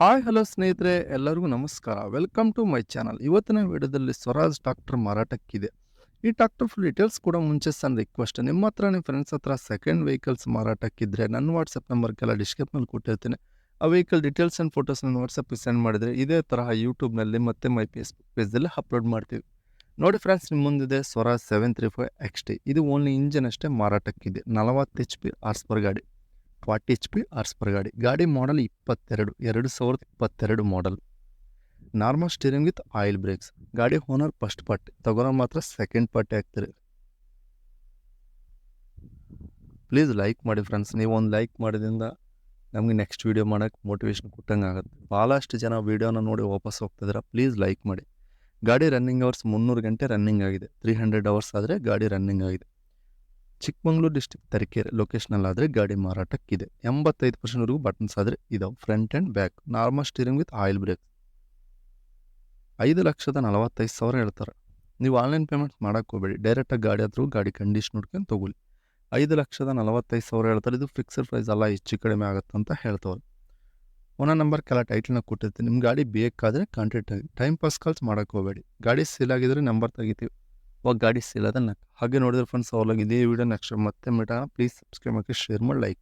Hi hello ಸ್ನೇಹಿತರೆ, ಎಲ್ಲರಿಗೂ ನಮಸ್ಕಾರ. Welcome to my channel. ಇವತ್ತಿನ ವಿಡಿಯೋದಲ್ಲಿ ಸ್ವರಾಜ್ ಟ್ರಾಕ್ಟರ್ ಮಾರಾಟಕ್ಕಿದೆ. ಈ ಟ್ರಾಕ್ಟರ್ ಫುಲ್ ಡೀಟೇಲ್ಸ್ ಕೂಡ ಮುಂಚೆ ಸಣ್ಣ ರಿಕ್ವೆಸ್ಟ್. ನಿಮ್ಮ ಹತ್ರ ನಿಮ್ಮ ಫ್ರೆಂಡ್ಸ್ ಹತ್ರ ಸೆಕೆಂಡ್ ವೆಹಿಕಲ್ಸ್ ಮಾರಾಟಕ್ಕಿದ್ರೆ ನನ್ನ ವಾಟ್ಸಪ್ ನಂಬರ್ಗೆಲ್ಲ ಡಿಸ್ಕ್ರಿಪ್ಷನಲ್ಲಿ ಕೊಟ್ಟಿರ್ತೀನಿ. ಆ ವೆಹಿಕಲ್ ಡೀಟೇಲ್ಸ್ ಆ್ಯಂಡ್ ಫೋಟೋಸ್ ನನ್ನ ವಾಟ್ಸಪ್ಗೆ ಸೆಂಡ್ ಮಾಡಿದರೆ ಇದೇ ತರಹ ಯೂಟ್ಯೂಬ್ನಲ್ಲಿ ಮತ್ತು ಮೈ ಫೇಸ್ಬುಕ್ ಪೇಜಲ್ಲಿ ಅಪ್ಲೋಡ್ ಮಾಡ್ತೀವಿ. ನೋಡಿ ಫ್ರೆಂಡ್ಸ್, ನಿಮ್ಮ ಮುಂದಿದೆ ಸ್ವರಾಜ್ 735 XT. ಇದು ಓನ್ಲಿ ಇಂಜಿನ್ ಅಷ್ಟೇ ಮಾರಾಟಕ್ಕಿದೆ. 40 HP ಹಾರ್ಸ್ ಪರ್ ಗಾಡಿ, 40 HP ಹಾರ್ಸ್ ಪರ್ ಗಾಡಿ. ಗಾಡಿ model 2022 model. Normal steering with oil brakes. ಗಾಡಿ ಓನರ್ ಫಸ್ಟ್ ಪಾರ್ಟಿ, ತಗೊಳ್ಳೋ ಮಾತ್ರ ಸೆಕೆಂಡ್ ಪಾರ್ಟಿ ಆಗ್ತೀರಿ. ಪ್ಲೀಸ್ ಲೈಕ್ ಮಾಡಿ ಫ್ರೆಂಡ್ಸ್. ನೀವು ಒಂದು ಲೈಕ್ ಮಾಡೋದ್ರಿಂದ ನಮಗೆ ನೆಕ್ಸ್ಟ್ ವೀಡಿಯೋ ಮಾಡೋಕ್ಕೆ ಮೋಟಿವೇಶನ್ ಕೊಟ್ಟಂಗೆ ಆಗುತ್ತೆ. ಭಾಳಷ್ಟು ಜನ ವೀಡಿಯೋನ ನೋಡಿ ವಾಪಸ್ ಹೋಗ್ತಿದ್ದೀರಾ. ಪ್ಲೀಸ್ ಲೈಕ್ ಮಾಡಿ. ಗಾಡಿ ರನ್ನಿಂಗ್ ಅವರ್ಸ್ 300 ಗಂಟೆ ರನ್ನಿಂಗ್ ಆಗಿದೆ. 300 ಅವರ್ಸ್ ಆದರೆ ಗಾಡಿ ರನ್ನಿಂಗ್ ಆಗಿದೆ. ಚಿಕ್ಕಮಗಳೂರು ಡಿಸ್ಟಿಕ್ ತರೀಕೆರೆ ಲೊಕೇಶನಲ್ಲಿ ಆದರೆ ಗಾಡಿ ಮಾರಾಟಕ್ಕಿದೆ. 85% ಬಟನ್ಸ್ ಆದರೆ ಇದಾವೆ. Front and back. Normal steering with oil brake. 5,45,000 ಹೇಳ್ತಾರೆ. ನೀವು ಆನ್ಲೈನ್ ಪೇಮೆಂಟ್ ಮಾಡೋಕ್ಕೆ ಹೋಗಬೇಡಿ. ಡೈರೆಕ್ಟಾಗಿ ಗಾಡಿ ಹತ್ರ ಗಾಡಿ ಕಂಡೀಷನ್ ನೋಡ್ಕೊಂಡು ತೊಗೊಳ್ಳಿ. 5,45,000 ಹೇಳ್ತಾರೆ. ಇದು ಫಿಕ್ಸ್ಡ್ ಪ್ರೈಸ್ ಅಲ್ಲ, ಹೆಚ್ಚು ಕಡಿಮೆ ಆಗುತ್ತೆ ಅಂತ ಹೇಳ್ತವ್ರು. ಓನರ್ ನಂಬರ್ ಕೆಲ ಟೈಟ್ಲನ್ನ ಕೊಟ್ಟಿರ್ತೀನಿ. ನಿಮ್ಮ ಗಾಡಿ ಬೇಕಾದರೆ ಕಾಂಟ್ಯಾಕ್ಟ್ ಆಗಿ. ಟೈಮ್ ಪಾಸ್ ಕಾಲ್ಸ್ ಮಾಡೋಕ್ಕೆ ಹೋಗಬೇಡಿ. ಗಾಡಿ ಸೇಲ್ ಆಗಿದ್ರೆ ನಂಬರ್ ತೆಗಿತೀವಿ. ಗಾಡಿ ಸೇಲ್ ಅದನ್ನು ಹಾಗೆ ನೋಡಿದ್ರೆ ಫ್ರೆಂಡ್ಸ್, ಅವ್ರಿಗೆ ಇದೇ ವಿಡಿಯೋ ನೆಕ್ಸ್ಟ್ ಮತ್ತೆ ಮೀಟಾಗ. ಪ್ಲೀಸ್ ಸಬ್ಸ್ಕ್ರೈಬ್ ಮಾಡಿ, ಶೇರ್ ಮಾಡಿ, ಲೈಕ್.